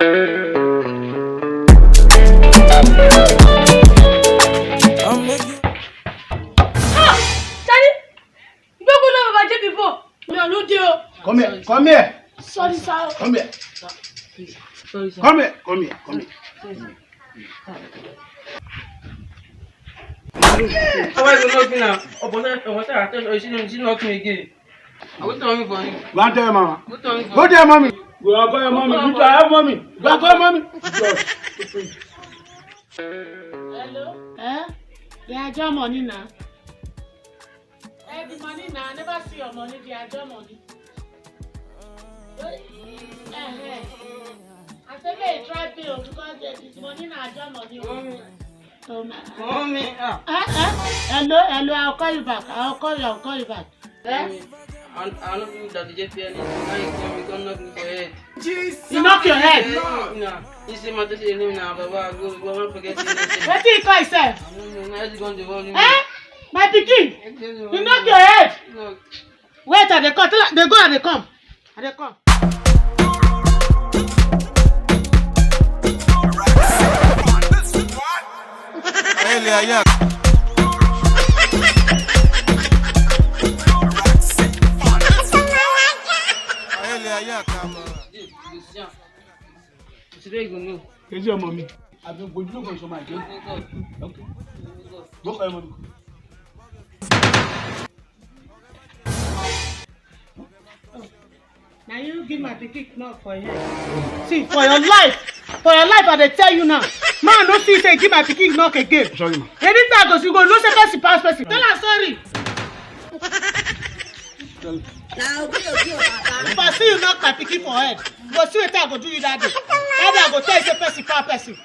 Come here. Sorry, sir. Come here. Sorry, sir. Come here. Why you knock me now? She knock me again. I will tell me for you. Go and tell your mama. Go tell me for Go to your mommy. Go and call your mommy. You have mommy. Go and call your mommy. Hello? They are your money now. The money now. I never see your money. They are your money. I said they try bill because this money now your money. Mommy. Hello, I'll call you back. I'll call you back. I don't think that the JPL is now you come knock me for head. Jesus. You knock your head? No. You see my daughter name now, Baba. Go not forget your name. What do you call yourself? Now you going to volume. My pikin. You knock your head. No. Wait, they come. They go and they come. They come. Today you go know. Is your mommy? I've been going to look for my girl. Okay. Go for your mommy. Now you give my pikin knock for here. See, for your life, I dey tell you now. Man, no see say give my pikin knock again. Sorry, ma. Anytime goes you go, no say person pass person. Tell her sorry. If I see you knock my pikin for head, you go see what I go do you that day. That day I go tell you say person pass person.